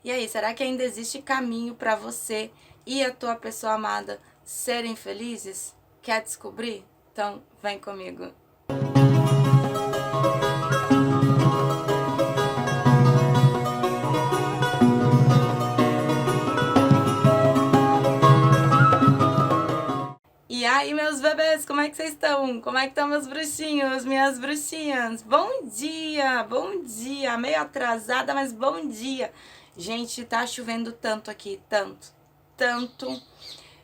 E aí, será que ainda existe caminho para você e a tua pessoa amada serem felizes? Quer descobrir? Então, vem comigo. E aí, meus bebês, como é que vocês estão? Como é que estão meus bruxinhos, minhas bruxinhas? Bom dia, bom dia. Meio atrasada, mas bom dia. Gente, tá chovendo tanto aqui, tanto,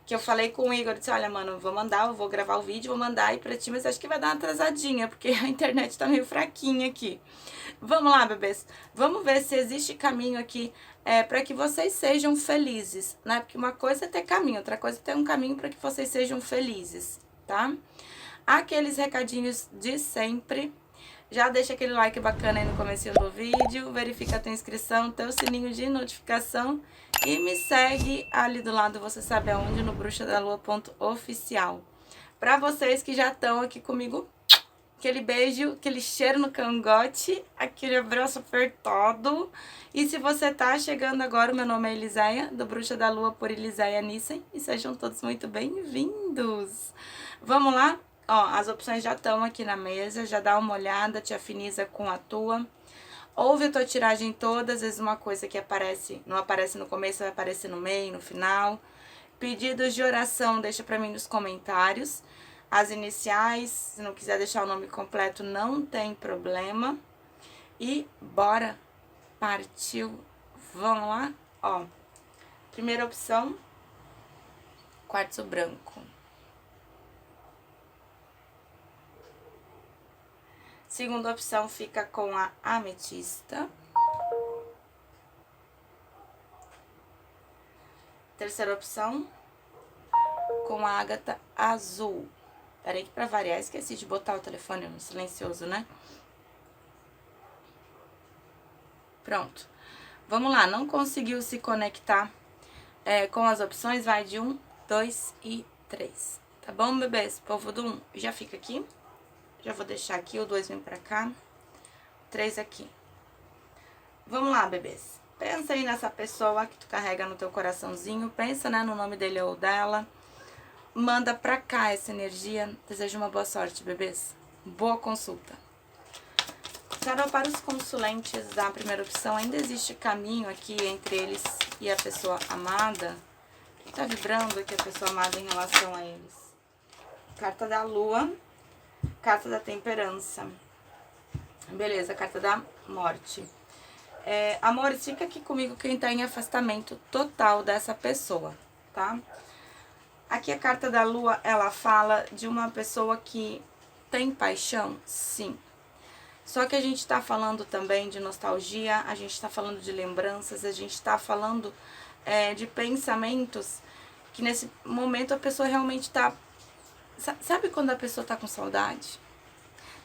que eu falei com o Igor, disse, olha, mano, eu vou gravar o vídeo, vou mandar aí pra ti, mas acho que vai dar uma atrasadinha, porque a internet tá meio fraquinha aqui. Vamos lá, bebês. Vamos ver se existe caminho aqui para que vocês sejam felizes, né? Porque uma coisa é ter caminho, outra coisa é ter um caminho para que vocês sejam felizes, tá? Aqueles recadinhos de sempre. Já deixa aquele like bacana aí no comecinho do vídeo, verifica a tua inscrição, teu sininho de notificação e me segue ali do lado, você sabe aonde, no bruxadalua.oficial. Para vocês que já estão aqui comigo, aquele beijo, aquele cheiro no cangote, aquele abraço apertado. E se você tá chegando agora, o meu nome é Eliséia, do Bruxa da Lua por Eliséia Nissen, e sejam todos muito bem-vindos. Vamos lá? Ó, as opções já estão aqui na mesa, já dá uma olhada, te afiniza com a tua. Ouve a tua tiragem toda, às vezes uma coisa que aparece, não aparece no começo, vai aparecer no meio, no final. Pedidos de oração, deixa pra mim nos comentários. As iniciais, se não quiser deixar o nome completo, não tem problema. E bora, partiu, vamos lá? Ó, primeira opção, quartzo branco. Segunda opção fica com a ametista. Terceira opção, com a ágata azul. Peraí que pra variar, esqueci de botar o telefone no silencioso, né? Pronto. Vamos lá, não conseguiu se conectar com as opções, vai de 1, 2 e 3. Tá bom, bebês? Povo do 1 já fica aqui. Já vou deixar aqui, o 2 vem pra cá. 3 aqui. Vamos lá, bebês. Pensa aí nessa pessoa que tu carrega no teu coraçãozinho. Pensa, né, no nome dele ou dela. Manda pra cá essa energia. Desejo uma boa sorte, bebês. Boa consulta. Tarô para os consulentes da primeira opção. Ainda existe caminho aqui entre eles e a pessoa amada? O que tá vibrando aqui a pessoa amada em relação a eles? Carta da Lua. Carta da Temperança. Beleza, carta da Morte. Amor, fica aqui comigo quem tá em afastamento total dessa pessoa, tá? Aqui a carta da Lua, ela fala de uma pessoa que tem paixão, sim. Só que a gente tá falando também de nostalgia, a gente tá falando de lembranças, a gente tá falando de pensamentos que nesse momento a pessoa realmente tá... Sabe quando a pessoa tá com saudade?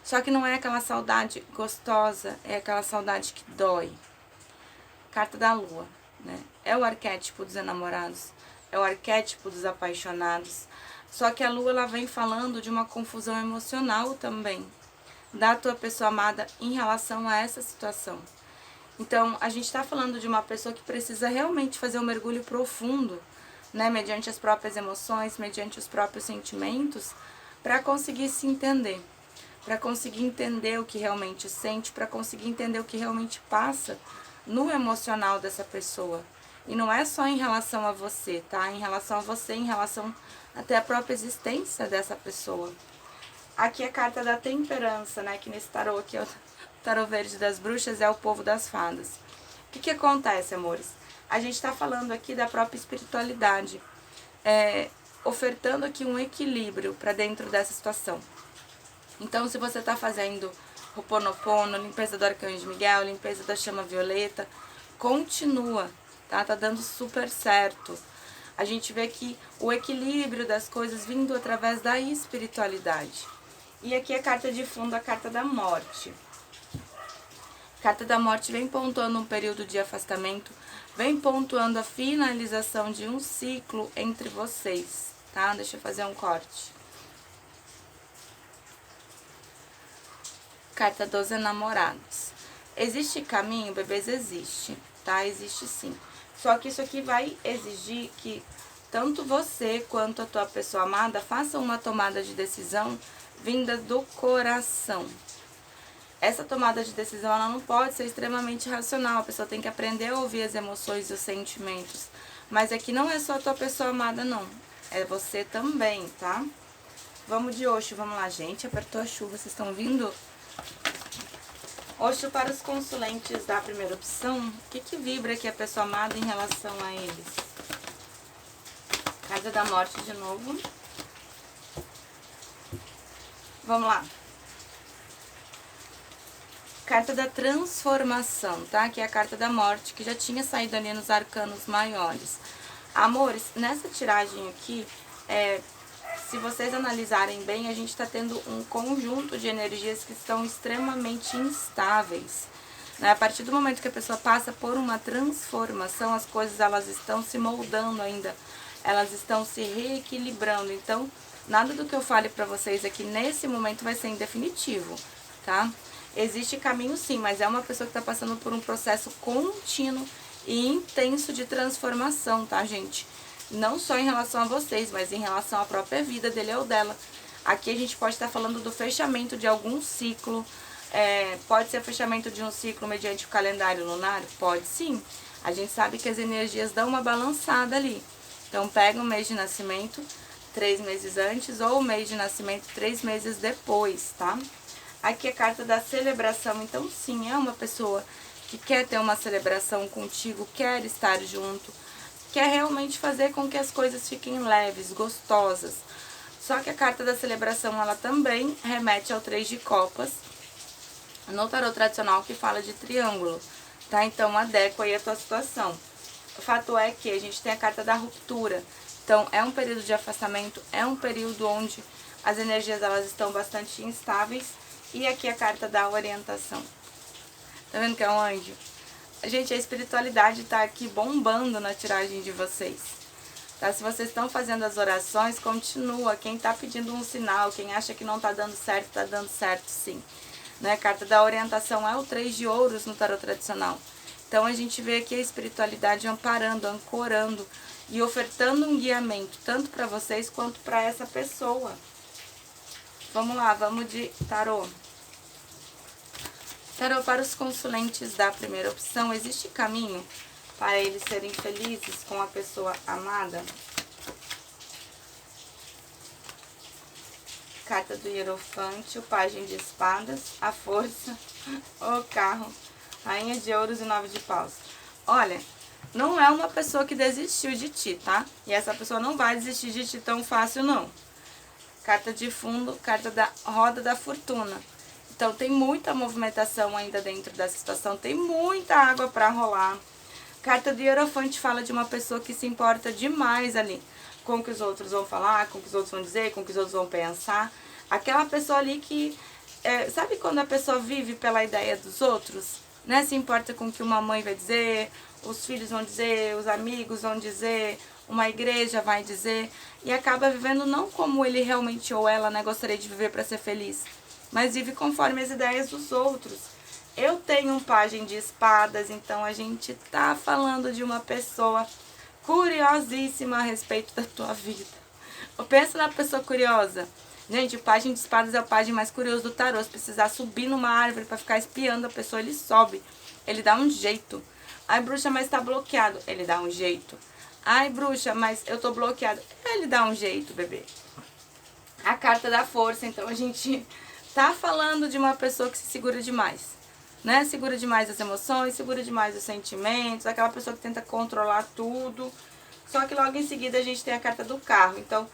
Só que não é aquela saudade gostosa, é aquela saudade que dói. Carta da Lua, né? É o arquétipo dos enamorados, é o arquétipo dos apaixonados. Só que a Lua, ela vem falando de uma confusão emocional também, da tua pessoa amada em relação a essa situação. Então, a gente tá falando de uma pessoa que precisa realmente fazer um mergulho profundo, né? Mediante as próprias emoções, mediante os próprios sentimentos, para conseguir se entender. Para conseguir entender o que realmente sente, para conseguir entender o que realmente passa no emocional dessa pessoa. E não é só em relação a você, tá? Em relação a você, em relação até a própria existência dessa pessoa. Aqui a carta da Temperança, né? Que nesse tarô aqui, o tarô verde das bruxas, é o povo das fadas. O que acontece, amores? A gente tá falando aqui da própria espiritualidade, ofertando aqui um equilíbrio para dentro dessa situação. Então, se você tá fazendo Ho'oponopono, limpeza do Arcanjo Miguel, limpeza da chama violeta, continua, tá? Tá dando super certo. A gente vê que o equilíbrio das coisas vindo através da espiritualidade. E aqui a carta de fundo, a carta da Morte. A carta da Morte vem pontuando um período de afastamento, vem pontuando a finalização de um ciclo entre vocês, tá? Deixa eu fazer um corte. Carta dos Enamorados. Existe caminho, bebês? Existe. tá? Existe sim. Só que isso aqui vai exigir que tanto você quanto a tua pessoa amada façam uma tomada de decisão vinda do coração. Essa tomada de decisão, ela não pode ser extremamente racional. A pessoa tem que aprender a ouvir as emoções e os sentimentos. Mas aqui não é só a tua pessoa amada, não. É você também, tá? Vamos de Osho, vamos lá, gente. Apertou a chuva, vocês estão vindo? Osho para os consulentes da primeira opção. O que vibra aqui a pessoa amada em relação a eles? Casa da Morte de novo. Vamos lá. Carta da Transformação, tá? Que é a carta da Morte, que já tinha saído ali nos arcanos maiores. Amores, nessa tiragem aqui, se vocês analisarem bem, a gente está tendo um conjunto de energias que estão extremamente instáveis, né? A partir do momento que a pessoa passa por uma transformação, as coisas elas estão se moldando ainda, elas estão se reequilibrando. Então, nada do que eu fale para vocês aqui nesse momento vai ser em definitivo, tá? Existe caminho sim, mas é uma pessoa que está passando por um processo contínuo e intenso de transformação, tá, gente? Não só em relação a vocês, mas em relação à própria vida dele ou dela. Aqui a gente pode estar falando do fechamento de algum ciclo. Pode ser fechamento de um ciclo mediante o calendário lunar? Pode sim. A gente sabe que as energias dão uma balançada ali. Então pega o mês de nascimento 3 meses antes ou o mês de nascimento 3 meses depois, tá? Aqui é a carta da celebração. Então sim, é uma pessoa que quer ter uma celebração contigo, quer estar junto, quer realmente fazer com que as coisas fiquem leves, gostosas. Só que a carta da celebração, ela também remete ao 3 de copas, no tarot tradicional, que fala de triângulo, tá? Então, adequa aí a tua situação. O fato é que a gente tem a carta da ruptura. Então, é um período de afastamento, é um período onde as energias, elas estão bastante instáveis. E aqui a carta da orientação. Tá vendo que é um anjo? Gente, a espiritualidade tá aqui bombando na tiragem de vocês. Tá? Se vocês estão fazendo as orações, continua. Quem tá pedindo um sinal, quem acha que não tá dando certo sim. Né? A carta da orientação é o 3 de ouros no tarot tradicional. Então a gente vê aqui a espiritualidade amparando, ancorando e ofertando um guiamento, tanto para vocês quanto para essa pessoa. Vamos lá, vamos de tarô. Tarô para os consulentes da primeira opção. Existe caminho para eles serem felizes com a pessoa amada? Carta do Hierofante, o Pajem de Espadas, a Força, o Carro, Rainha de Ouros e 9 de Paus. Olha, não é uma pessoa que desistiu de ti, tá? E essa pessoa não vai desistir de ti tão fácil, não. Carta de fundo, carta da Roda da Fortuna. Então, tem muita movimentação ainda dentro dessa situação, tem muita água para rolar. Carta do Hierofante fala de uma pessoa que se importa demais ali com o que os outros vão falar, com o que os outros vão dizer, com o que os outros vão pensar. Aquela pessoa ali que... sabe quando a pessoa vive pela ideia dos outros? Né? Se importa com o que uma mãe vai dizer, os filhos vão dizer, os amigos vão dizer, uma igreja vai dizer. E acaba vivendo não como ele realmente ou ela, né, gostaria de viver para ser feliz, mas vive conforme as ideias dos outros. Eu tenho um Pajem de Espadas, então a gente tá falando de uma pessoa curiosíssima a respeito da tua vida. Pensa na pessoa curiosa. Gente, o Pajem de Espadas é o pajem mais curioso do tarô. Se precisar subir numa árvore pra ficar espiando a pessoa, ele sobe. Ele dá um jeito. Ai, bruxa, mas tá bloqueado. Ele dá um jeito. Ai, bruxa, mas eu tô bloqueado. Ele dá um jeito, bebê. A carta da Força, então a gente tá falando de uma pessoa que se segura demais, né? Segura demais as emoções, segura demais os sentimentos, aquela pessoa que tenta controlar tudo. Só que logo em seguida a gente tem a carta do Carro. Então,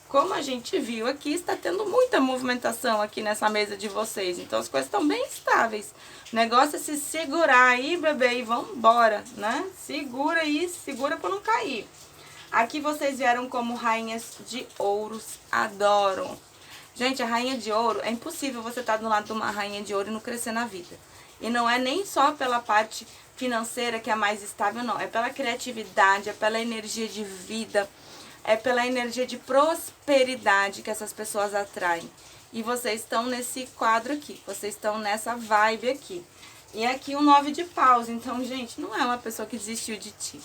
como a gente viu aqui, está tendo muita movimentação aqui nessa mesa de vocês. Então, as coisas estão bem estáveis. O negócio é se segurar aí, bebê, e vambora, né? Segura aí, segura para não cair. Aqui vocês vieram como rainhas de ouros. Adoro. Gente, a rainha de ouro, é impossível você estar do lado de uma rainha de ouro e não crescer na vida. E não é nem só pela parte financeira que é mais estável, não. É pela criatividade, é pela energia de vida, é pela energia de prosperidade que essas pessoas atraem. E vocês estão nesse quadro aqui, vocês estão nessa vibe aqui. E aqui um 9 de paus. Então, gente, não é uma pessoa que desistiu de ti.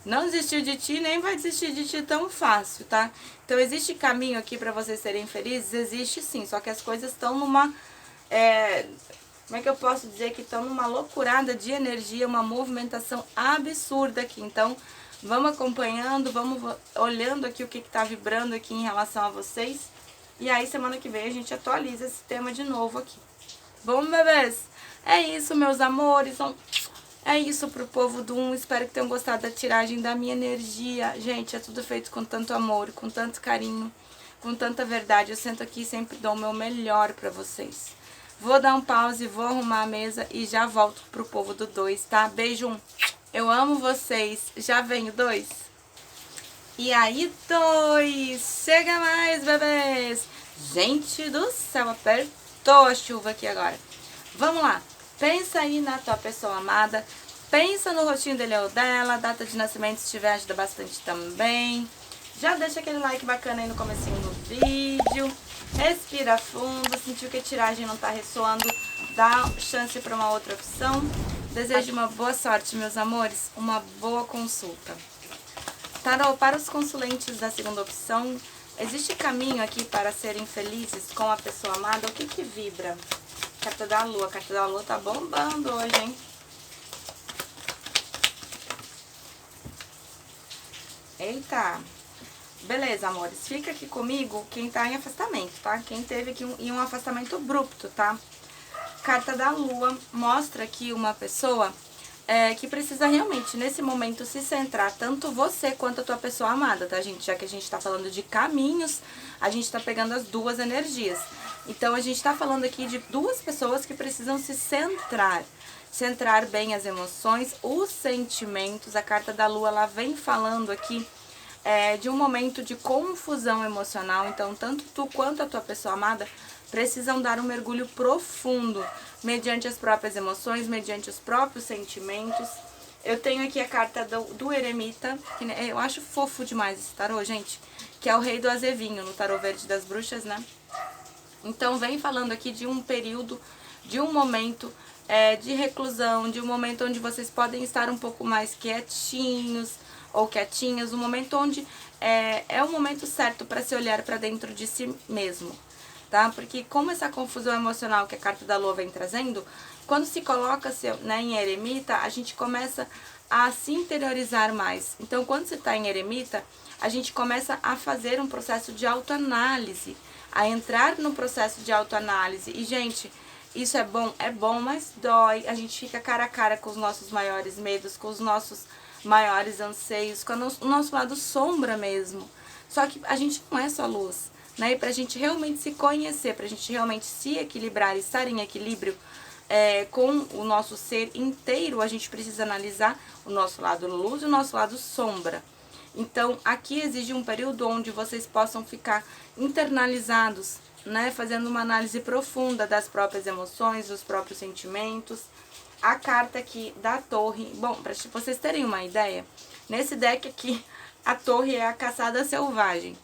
Não desistiu de ti, nem vai desistir de ti tão fácil, tá? Então, existe caminho aqui pra vocês serem felizes? Existe sim, só que as coisas estão numa... como é que eu posso dizer? Que estão numa loucurada de energia, uma movimentação absurda aqui. Então, vamos acompanhando, vamos olhando aqui o que tá vibrando aqui em relação a vocês. E aí, semana que vem, a gente atualiza esse tema de novo aqui. Bom, bebês? É isso, meus amores. É isso pro povo do 1. Espero que tenham gostado da tiragem, da minha energia. Gente, é tudo feito com tanto amor, com tanto carinho, com tanta verdade. Eu sento aqui e sempre dou o meu melhor pra vocês. Vou dar um pause, vou arrumar a mesa e já volto pro povo do 2, tá? Beijo, 1. Eu amo vocês. Já venho, 2. E aí, 2. Chega mais, bebês. Gente do céu, apertou a chuva aqui agora. Vamos lá. Pensa aí na tua pessoa amada. Pensa no rostinho dele ou dela. Data de nascimento, se tiver, ajuda bastante também. Já deixa aquele like bacana aí no comecinho do vídeo. Respira fundo. Sentiu que a tiragem não tá ressoando, dá chance para uma outra opção. Desejo uma boa sorte, meus amores. Uma boa consulta. Tarô, para os consulentes da segunda opção, existe caminho aqui para serem felizes com a pessoa amada? O que que vibra? Carta da Lua. A carta da Lua tá bombando hoje, hein? Eita! Beleza, amores. Fica aqui comigo quem tá em afastamento, tá? Quem teve aqui em um afastamento abrupto, tá? Carta da Lua mostra aqui uma pessoa que precisa realmente, nesse momento, se centrar, tanto você quanto a tua pessoa amada, tá, gente? Já que a gente tá falando de caminhos, a gente tá pegando as duas energias. Então, a gente tá falando aqui de duas pessoas que precisam se centrar. Centrar bem as emoções, os sentimentos. A carta da Lua, ela vem falando aqui de um momento de confusão emocional. Então, tanto tu quanto a tua pessoa amada precisam dar um mergulho profundo, mediante as próprias emoções, mediante os próprios sentimentos. Eu tenho aqui a carta do Eremita, que eu acho fofo demais esse tarô, gente, que é o Rei do Azevinho, no tarô verde das bruxas, né? Então, vem falando aqui de um período, de um momento de reclusão, de um momento onde vocês podem estar um pouco mais quietinhos ou quietinhas, um momento onde é o momento certo para se olhar para dentro de si mesmo. Tá? Porque como essa confusão emocional que a carta da Lua vem trazendo, quando se coloca em eremita, a gente começa a se interiorizar mais. Então, quando você está em eremita, a gente começa a fazer um processo de autoanálise, a entrar no processo de autoanálise. E, gente, isso é bom, mas dói. A gente fica cara a cara com os nossos maiores medos, com os nossos maiores anseios, com o nosso lado sombra mesmo. Só que a gente não é só luz. Né? E pra gente realmente se conhecer, pra gente realmente se equilibrar e estar em equilíbrio com o nosso ser inteiro, a gente precisa analisar o nosso lado luz e o nosso lado sombra. Então, aqui exige um período onde vocês possam ficar internalizados, né? Fazendo uma análise profunda das próprias emoções, dos próprios sentimentos. A carta aqui da Torre, bom, pra vocês terem uma ideia, nesse deck aqui, a Torre é a caçada selvagem.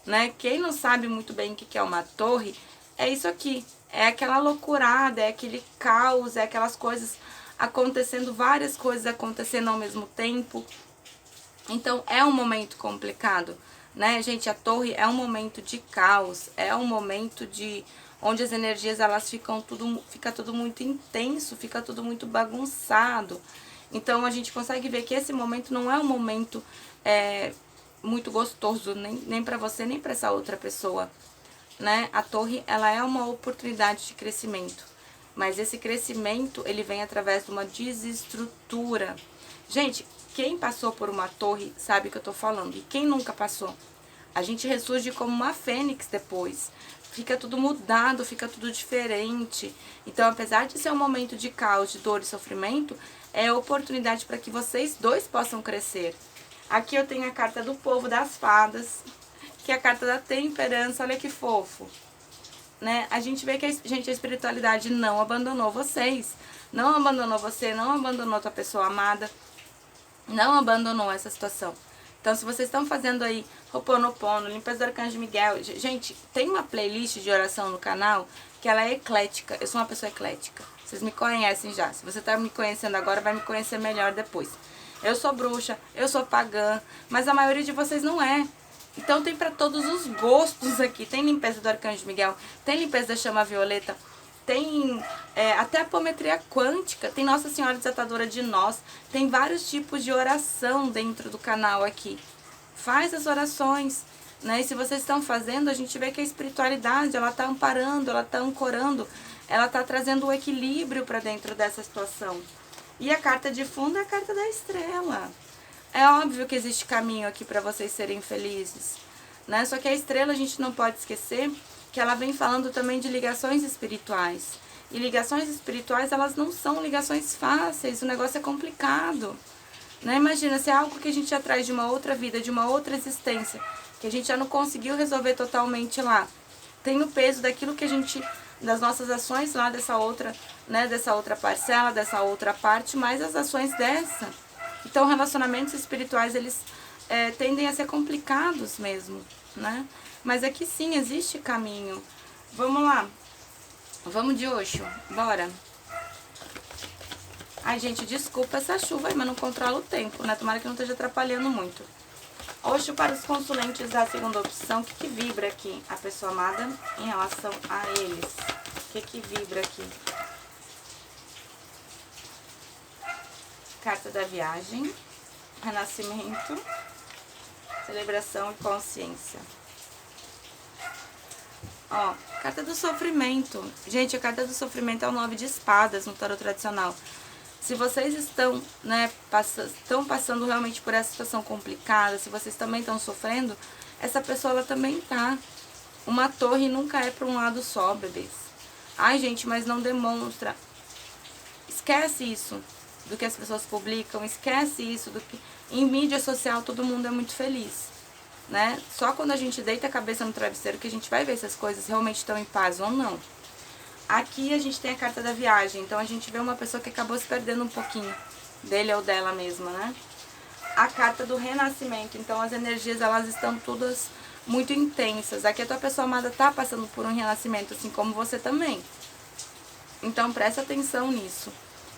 Né? Quem não sabe muito bem o que é uma torre, é isso aqui. É aquela loucurada, é aquele caos, é aquelas coisas acontecendo, várias coisas acontecendo ao mesmo tempo. Então, é um momento complicado, né, gente? A torre é um momento de caos, é um momento onde as energias, elas fica tudo muito intenso, fica tudo muito bagunçado. Então, a gente consegue ver que esse momento não é um momento muito gostoso, nem para você, nem para essa outra pessoa, né? A torre, ela é uma oportunidade de crescimento, mas esse crescimento, ele vem através de uma desestrutura. Gente, quem passou por uma torre sabe o que eu tô falando, e quem nunca passou? A gente ressurge como uma fênix depois, fica tudo mudado, fica tudo diferente. Então, apesar de ser um momento de caos, de dor e sofrimento, é oportunidade para que vocês dois possam crescer. Aqui eu tenho a carta do povo das fadas, que é a carta da temperança, olha que fofo. Né? A gente vê que a espiritualidade não abandonou vocês, não abandonou você, não abandonou tua pessoa amada, não abandonou essa situação. Então, se vocês estão fazendo aí Ho'oponopono, limpeza do Arcanjo Miguel, gente, tem uma playlist de oração no canal que ela é eclética. Eu sou uma pessoa eclética. Vocês me conhecem já. Se você tá me conhecendo agora, vai me conhecer melhor depois. Eu sou bruxa, eu sou pagã, mas a maioria de vocês não é. Então tem para todos os gostos aqui. Tem limpeza do Arcanjo Miguel, tem limpeza da chama violeta, tem até apometria quântica, tem Nossa Senhora Desatadora de Nós, tem vários tipos de oração dentro do canal aqui. Faz as orações, né? E se vocês estão fazendo, a gente vê que a espiritualidade, ela tá amparando, ela tá ancorando, ela tá trazendo o equilíbrio para dentro dessa situação. E a carta de fundo é a carta da estrela. É óbvio que existe caminho aqui para vocês serem felizes, né? Só que a estrela a gente não pode esquecer que ela vem falando também de ligações espirituais. E ligações espirituais, elas não são ligações fáceis, o negócio é complicado, né? Imagina, se é algo que a gente já traz de uma outra vida, de uma outra existência, que a gente já não conseguiu resolver totalmente lá. Tem o peso daquilo que a gente, das nossas ações lá dessa outra, né, dessa outra parcela, dessa outra parte, mais as ações dessa. Então, relacionamentos espirituais, eles tendem a ser complicados mesmo, né? Mas aqui sim, existe caminho. Vamos lá. Vamos de Osho. Bora. Ai, gente, desculpa essa chuva aí, mas não controla o tempo, né? Tomara que não esteja atrapalhando muito. Osho para os consulentes da segunda opção. O que vibra aqui a pessoa amada em relação a eles? O que vibra aqui? Carta da viagem, renascimento, celebração e consciência. Ó, carta do sofrimento. Gente, a carta do sofrimento é o 9 de espadas no tarot tradicional. Se vocês estão, né, estão passando realmente por essa situação complicada, se vocês também estão sofrendo, essa pessoa ela também tá. Uma torre nunca é para um lado só, bebês. Ai, gente, mas não demonstra. Esquece isso do que as pessoas publicam, esquece isso do que em mídia social todo mundo é muito feliz, né? Só quando a gente deita a cabeça no travesseiro que a gente vai ver se as coisas realmente estão em paz ou não. Aqui a gente tem a carta da viagem, então a gente vê uma pessoa que acabou se perdendo um pouquinho dele ou dela mesma, né? A carta do renascimento, então as energias elas estão todas muito intensas. Aqui a tua pessoa amada tá passando por um renascimento, assim como você também. Então presta atenção nisso.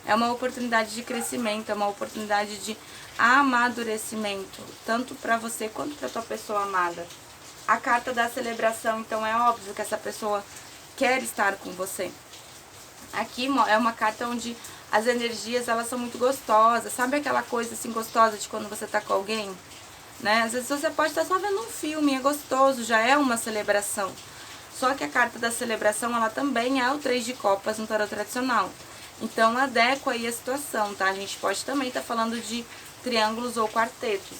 É uma oportunidade de crescimento, é uma oportunidade de amadurecimento, tanto para você quanto para tua pessoa amada. A carta da celebração, então é óbvio que essa pessoa quer estar com você. Aqui é uma carta onde as energias elas são muito gostosas. Sabe aquela coisa assim gostosa de quando você tá com alguém? Né? Às vezes você pode estar só vendo um filme, é gostoso, já é uma celebração. Só que a carta da celebração, ela também é o 3 de copas no tarot tradicional. Então, adequa aí a situação, tá? A gente pode também estar falando de triângulos ou quartetos.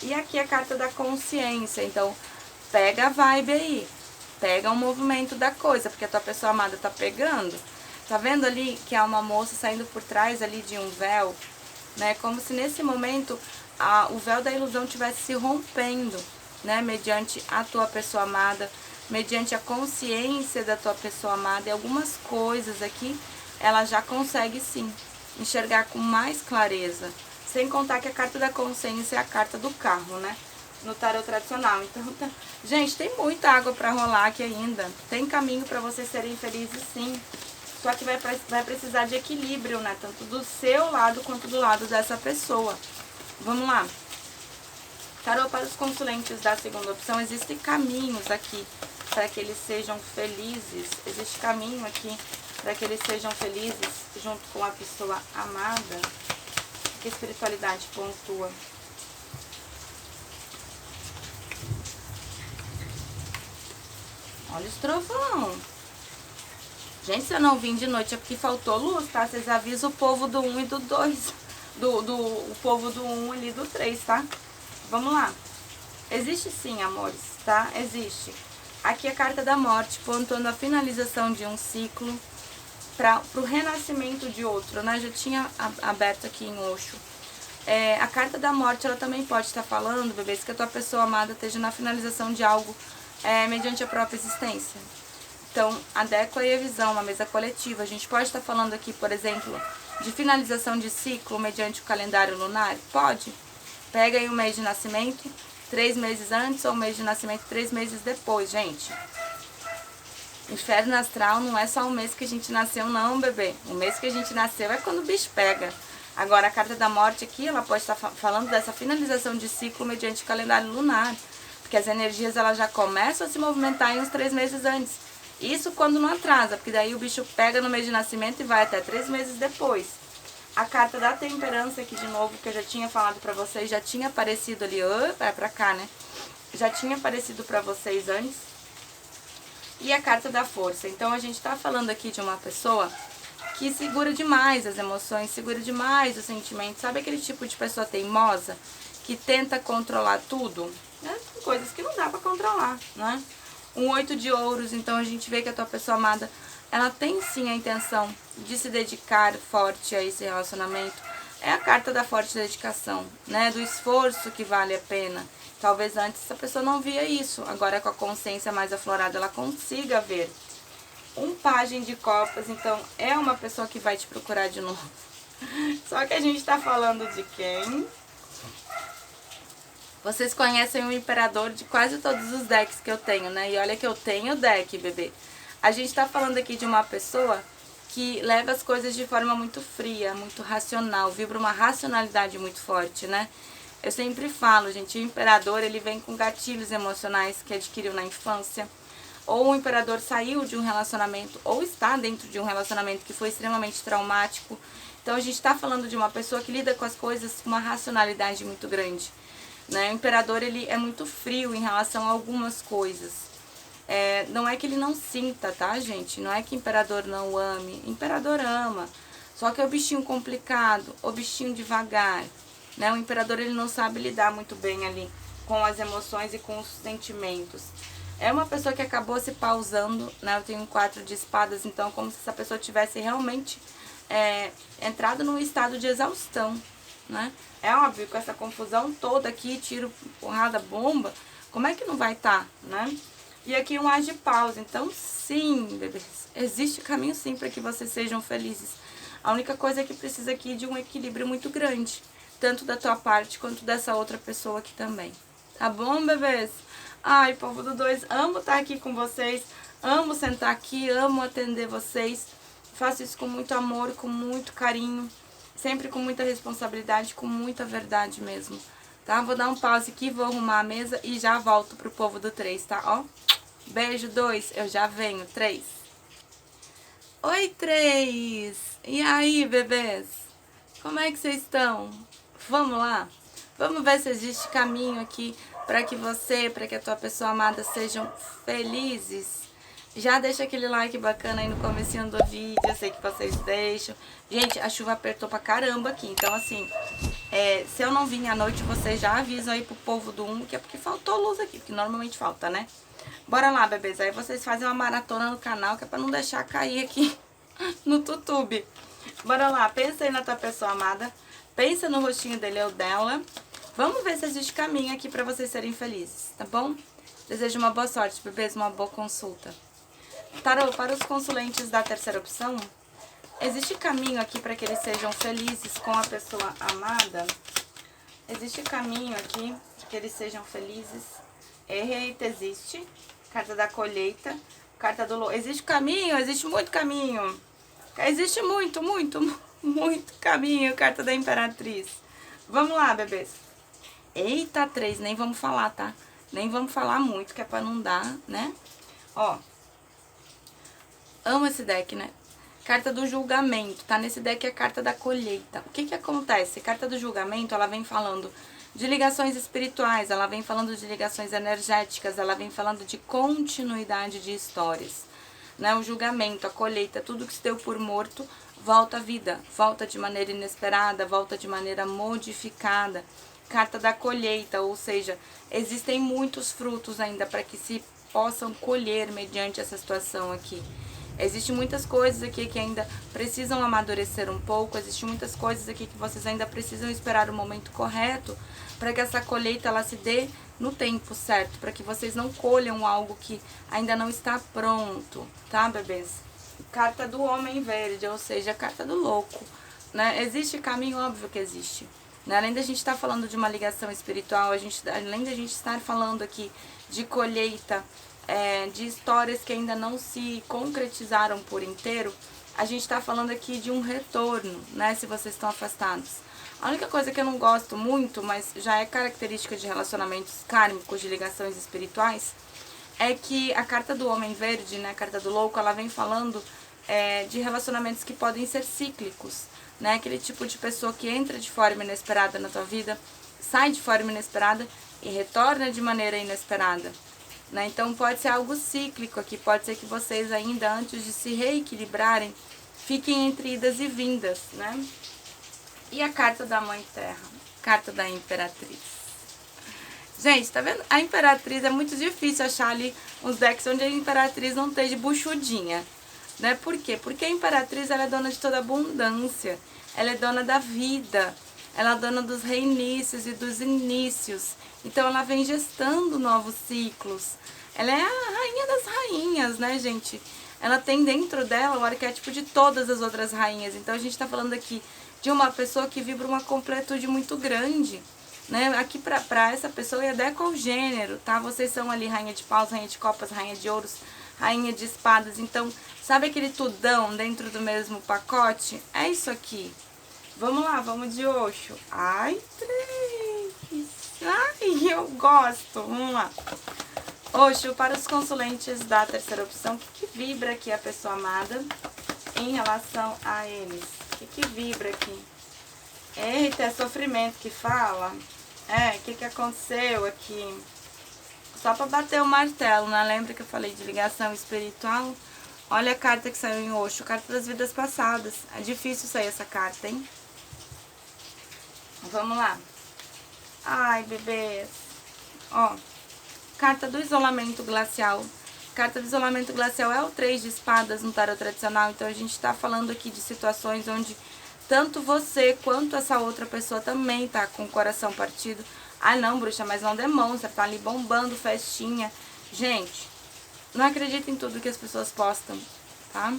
E aqui a carta da consciência. Então, pega a vibe aí. Pega o movimento da coisa, porque a tua pessoa amada tá pegando. Tá vendo ali que há uma moça saindo por trás ali de um véu? Né? Como se nesse momento o véu da ilusão estivesse se rompendo, né? Mediante a tua pessoa amada, mediante a consciência da tua pessoa amada. E algumas coisas aqui ela já consegue sim enxergar com mais clareza. Sem contar que a carta da consciência é a carta do carro, né? No tarot tradicional. Então, gente, tem muita água pra rolar aqui ainda. Tem caminho pra vocês serem felizes sim. Só que vai precisar de equilíbrio, né? Tanto do seu lado quanto do lado dessa pessoa. Vamos lá. Tarot para os consulentes da segunda opção. Existem caminhos aqui para que eles sejam felizes. Existe caminho aqui para que eles sejam felizes junto com a pessoa amada. Que a espiritualidade pontua. Olha os trovão. Gente, se eu não vim de noite é porque faltou luz, tá? Vocês avisam o povo do 1 e do 2. O povo do 1 ali do 3, tá? Vamos lá. Existe sim, amores, tá? Existe. Aqui a carta da morte, pontuando a finalização de um ciclo para o renascimento de outro, né? Já tinha aberto aqui em Osho. A carta da morte, ela também pode estar falando, bebês, que a tua pessoa amada esteja na finalização de algo mediante a própria existência. Então, adequa aí a visão, uma mesa coletiva. A gente pode estar falando aqui, por exemplo, de finalização de ciclo mediante o calendário lunar? Pode. Pega aí o mês de nascimento, 3 meses antes, ou o mês de nascimento 3 meses depois, gente. Inferno astral não é só o mês que a gente nasceu, não, bebê. O mês que a gente nasceu é quando o bicho pega. Agora, a carta da morte aqui, ela pode estar falando dessa finalização de ciclo mediante o calendário lunar. Porque as energias, elas já começam a se movimentar em uns 3 meses antes. Isso quando não atrasa, porque daí o bicho pega no mês de nascimento e vai até 3 meses depois. A carta da temperança aqui de novo, que eu já tinha falado pra vocês, já tinha aparecido ali, é pra cá, né? Já tinha aparecido pra vocês antes. E a carta da força. Então a gente tá falando aqui de uma pessoa que segura demais as emoções, segura demais os sentimentos. Sabe aquele tipo de pessoa teimosa que tenta controlar tudo? Tem coisas que não dá pra controlar, né? Um 8 de ouros, então a gente vê que a tua pessoa amada, ela tem sim a intenção de se dedicar forte a esse relacionamento. É a carta da forte dedicação, né? Do esforço que vale a pena. Talvez antes essa pessoa não via isso, agora com a consciência mais aflorada ela consiga ver. Um pajem de copas, então é uma pessoa que vai te procurar de novo. Só que a gente tá falando de quem? Vocês conhecem o imperador de quase todos os decks que eu tenho, né? E olha que eu tenho deck, bebê. A gente tá falando aqui de uma pessoa que leva as coisas de forma muito fria, muito racional, vibra uma racionalidade muito forte, né? Eu sempre falo, gente, o imperador, ele vem com gatilhos emocionais que adquiriu na infância. Ou o imperador saiu de um relacionamento, ou está dentro de um relacionamento que foi extremamente traumático. Então a gente está falando de uma pessoa que lida com as coisas com uma racionalidade muito grande, né? O imperador, ele é muito frio em relação a algumas coisas. Não é que ele não sinta, tá, gente? Não é que o imperador não ame. O imperador ama. Só que é o bichinho complicado, o bichinho devagar, né? O imperador, ele não sabe lidar muito bem ali com as emoções e com os sentimentos. É uma pessoa que acabou se pausando, né? Eu tenho 4 de espadas, então como se essa pessoa tivesse realmente entrado num estado de exaustão, né? É óbvio, com essa confusão toda aqui, tiro, porrada, bomba, como é que não vai estar, né? E aqui um as de paus, então sim, bebês, existe caminho sim para que vocês sejam felizes. A única coisa é que precisa aqui de um equilíbrio muito grande, tanto da tua parte quanto dessa outra pessoa aqui também. Tá bom, bebês? Ai, povo do 2, amo estar aqui com vocês, amo sentar aqui, amo atender vocês. Faço isso com muito amor, com muito carinho, sempre com muita responsabilidade, com muita verdade mesmo, tá? Vou dar um pause aqui, vou arrumar a mesa e já volto pro povo do 3, tá? Ó, beijo 2, eu já venho, 3. Oi, 3! E aí, bebês? Como é que vocês estão? Vamos lá? Vamos ver se existe caminho aqui para que você, para que a tua pessoa amada sejam felizes. Já deixa aquele like bacana aí no comecinho do vídeo, eu sei que vocês deixam. Gente, a chuva apertou pra caramba aqui, então assim, se eu não vim à noite, vocês já avisam aí pro povo do 1, que é porque faltou luz aqui, porque normalmente falta, né? Bora lá, bebês, aí vocês fazem uma maratona no canal, que é pra não deixar cair aqui no tutube. Bora lá, pensa aí na tua pessoa amada, pensa no rostinho dele ou dela. Vamos ver se existe caminho aqui pra vocês serem felizes, tá bom? Desejo uma boa sorte, bebês, uma boa consulta. Tarô, para os consulentes da terceira opção, existe caminho aqui para que eles sejam felizes com a pessoa amada? Existe caminho aqui para que eles sejam felizes? Eita, existe. Carta da colheita, carta do... Existe caminho, existe muito caminho. Existe muito, muito, muito caminho, carta da imperatriz. Vamos lá, bebês. Eita, 3, nem vamos falar, tá? Nem vamos falar muito, que é para não dar, né? Ó. Amo esse deck, né? Carta do julgamento, tá? Nesse deck é a carta da colheita. O que que acontece? Carta do julgamento, ela vem falando de ligações espirituais, ela vem falando de ligações energéticas, ela vem falando de continuidade de histórias, né? O julgamento, a colheita, tudo que se deu por morto, volta à vida, volta de maneira inesperada, volta de maneira modificada. Carta da colheita, ou seja, existem muitos frutos ainda para que se possam colher mediante essa situação aqui. Existem muitas coisas aqui que ainda precisam amadurecer um pouco, existem muitas coisas aqui que vocês ainda precisam esperar o momento correto para que essa colheita ela se dê no tempo certo, para que vocês não colham algo que ainda não está pronto, tá, bebês? Carta do homem verde, ou seja, a carta do louco, né? Existe caminho? Óbvio que existe. Né? Além da gente estar falando de uma ligação espiritual, além da gente estar falando aqui de colheita, de histórias que ainda não se concretizaram por inteiro, a gente está falando aqui de um retorno, né, se vocês estão afastados. A única coisa que eu não gosto muito, mas já é característica de relacionamentos kármicos, de ligações espirituais, é que a carta do Homem Verde, né, a carta do Louco, ela vem falando de relacionamentos que podem ser cíclicos, né, aquele tipo de pessoa que entra de forma inesperada na tua vida, sai de forma inesperada e retorna de maneira inesperada. Né? Então pode ser algo cíclico aqui, pode ser que vocês ainda antes de se reequilibrarem, fiquem entre idas e vindas, né? E a carta da Mãe Terra, carta da Imperatriz. Gente, tá vendo? A Imperatriz é muito difícil achar ali uns decks onde a Imperatriz não esteja buchudinha, né? Por quê? Porque a Imperatriz, ela é dona de toda a abundância, ela é dona da vida, ela é dona dos reinícios e dos inícios. Então ela vem gestando novos ciclos. Ela é a rainha das rainhas, né, gente? Ela tem dentro dela o arquétipo de todas as outras rainhas. Então a gente está falando aqui de uma pessoa que vibra uma completude muito grande, né? Aqui pra essa pessoa é adequa ao gênero, tá? Vocês são ali rainha de paus, rainha de copas, rainha de ouros, rainha de espadas. Então, sabe aquele tudão dentro do mesmo pacote? É isso aqui. Vamos lá, vamos de Oxo. Ai, três. Ai, eu gosto. Vamos lá. Oxo, para os consulentes da terceira opção, o que vibra aqui a pessoa amada em relação a eles? O que vibra aqui? Eita, é sofrimento que fala? O que aconteceu aqui? Só para bater o martelo, né? Lembra que eu falei de ligação espiritual? Olha a carta que saiu em Oxo, carta das vidas passadas. É difícil sair essa carta, hein? Vamos lá. Ai, bebês. Ó, carta do isolamento glacial. Carta do isolamento glacial é o 3 de espadas no tarot tradicional. Então a gente tá falando aqui de situações onde tanto você quanto essa outra pessoa também tá com o coração partido. Ah não, bruxa, mas não demonstra, tá ali bombando, festinha. Gente, não acredita em tudo que as pessoas postam, tá?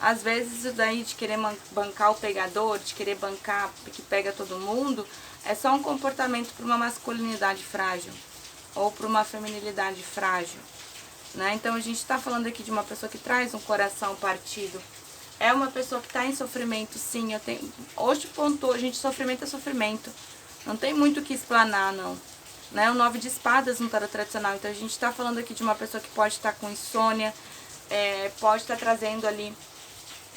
Às vezes isso daí de querer bancar o pegador, de querer bancar que pega todo mundo, é só um comportamento para uma masculinidade frágil ou para uma feminilidade frágil, né? Então a gente está falando aqui de uma pessoa que traz um coração partido. É uma pessoa que está em sofrimento, sim. Hoje pontuou, gente, sofrimento é sofrimento. Não tem muito o que explanar, não. Né? O 9 de espadas no tarot tradicional. Então a gente está falando aqui de uma pessoa que pode estar com insônia, pode estar trazendo ali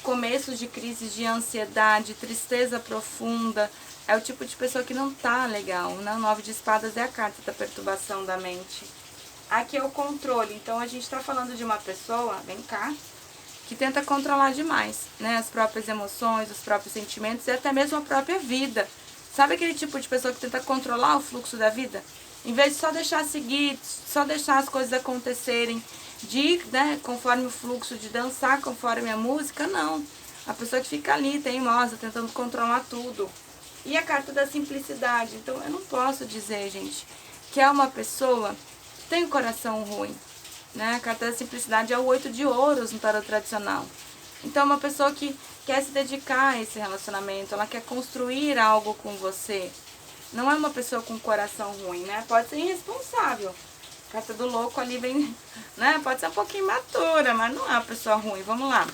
começos de crises de ansiedade, tristeza profunda. É o tipo de pessoa que não tá legal, né? O 9 de espadas é a carta da perturbação da mente. Aqui é o controle. Então a gente tá falando de uma pessoa, vem cá, que tenta controlar demais, né? As próprias emoções, os próprios sentimentos e até mesmo a própria vida. Sabe aquele tipo de pessoa que tenta controlar o fluxo da vida? Em vez de só deixar seguir, só deixar as coisas acontecerem, de ir, né, conforme o fluxo, de dançar conforme a música, não. A pessoa que fica ali, teimosa, tentando controlar tudo. E a carta da simplicidade. Então, eu não posso dizer, gente, que é uma pessoa que tem um coração ruim, né? A carta da simplicidade é o 8 de ouros no tarot tradicional. Então, é uma pessoa que quer se dedicar a esse relacionamento, ela quer construir algo com você. Não é uma pessoa com coração ruim, né? Pode ser irresponsável. A carta do louco ali vem, né? Pode ser um pouquinho imatura, mas não é uma pessoa ruim. Vamos lá.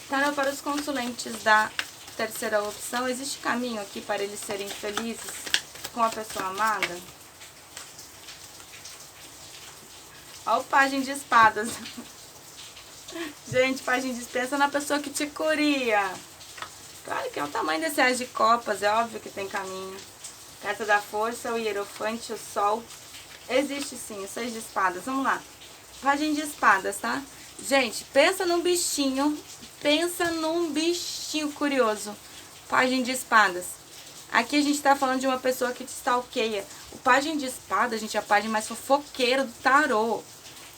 Tarô para os consulentes da terceira opção. Existe caminho aqui para eles serem felizes com a pessoa amada? Olha o Pagem de Espadas. Gente, Pagem de Espadas, pensa na pessoa que te curia. Claro que é o tamanho desse As de Copas, é óbvio que tem caminho. Carta da Força, o Hierofante, o Sol. Existe sim, o 6 de Espadas. Vamos lá. Pagem de Espadas, tá? Gente, pensa num bichinho curioso. Pagem de Espadas. Aqui a gente tá falando de uma pessoa que te stalkeia. O Pagem de Espadas, gente, é a página mais fofoqueira do tarô.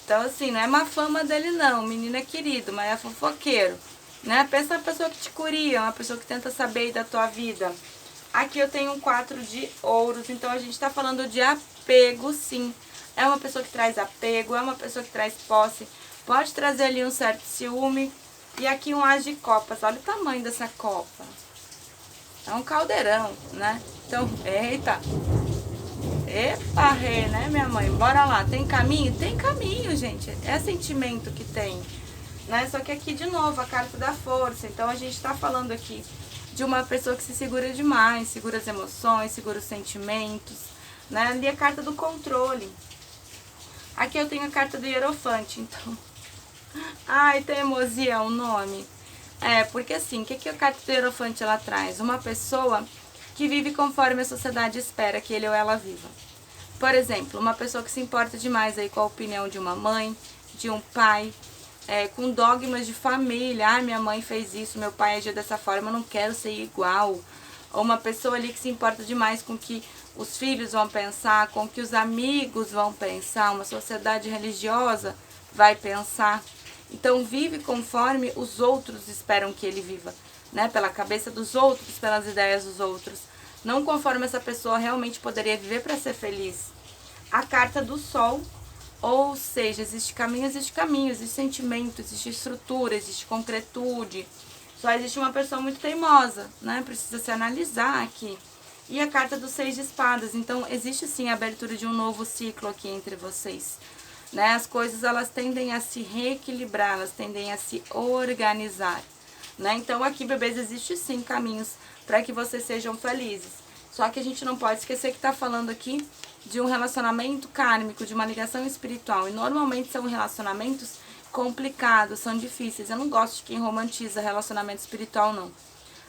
Então, assim, não é má fama dele, não. O menino é querido, mas é fofoqueiro. Né? Pensa na pessoa que te curia, uma pessoa que tenta saber da tua vida. Aqui eu tenho um 4 de ouros, então a gente tá falando de apego, sim. É uma pessoa que traz apego, é uma pessoa que traz posse. Pode trazer ali um certo ciúme. E aqui um As de Copas, olha o tamanho dessa copa. É um caldeirão, né? Então, eita. Epa, rê, né, minha mãe? Bora lá. Tem caminho? Tem caminho, gente. É sentimento que tem, né? Só que aqui, de novo, a carta da força. Então, a gente tá falando aqui de uma pessoa que se segura demais, segura as emoções, segura os sentimentos, né? Ali é a carta do controle. Aqui eu tenho a carta do Hierofante, então... Ai, teimosia é o nome. É, porque assim, o que a carta do Hierofante ela traz? Uma pessoa que vive conforme a sociedade espera que ele ou ela viva. Por exemplo, uma pessoa que se importa demais aí com a opinião de uma mãe, de um pai, com dogmas de família. Ah, minha mãe fez isso, meu pai agiu dessa forma, eu não quero ser igual. Ou uma pessoa ali que se importa demais com o que os filhos vão pensar, com o que os amigos vão pensar, uma sociedade religiosa vai pensar. Então vive conforme os outros esperam que ele viva, né? Pela cabeça dos outros, pelas ideias dos outros. Não conforme essa pessoa realmente poderia viver para ser feliz. A carta do Sol, ou seja, existe caminho, existe sentimento, existe estrutura, existe concretude. Só existe uma pessoa muito teimosa, né? Precisa se analisar aqui. E a carta do 6 de espadas. Então, existe sim a abertura de um novo ciclo aqui entre vocês, né? As coisas, elas tendem a se reequilibrar, elas tendem a se organizar, né? Então, aqui, bebês, existe sim caminhos para que vocês sejam felizes. Só que a gente não pode esquecer que tá falando aqui de um relacionamento kármico, de uma ligação espiritual. E normalmente são relacionamentos complicados, são difíceis. Eu não gosto de quem romantiza relacionamento espiritual, não,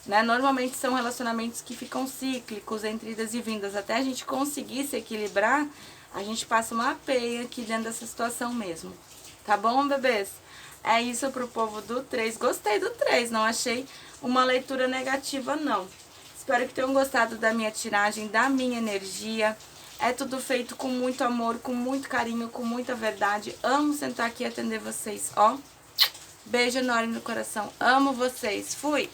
né? Normalmente são relacionamentos que ficam cíclicos, entre idas e vindas. Até a gente conseguir se equilibrar, a gente passa uma peia aqui dentro dessa situação mesmo. Tá bom, bebês? É isso pro povo do 3. Gostei do 3, não achei uma leitura negativa, não. Espero que tenham gostado da minha tiragem, da minha energia. É tudo feito com muito amor, com muito carinho, com muita verdade. Amo sentar aqui e atender vocês, ó. Beijo enorme no coração. Amo vocês. Fui!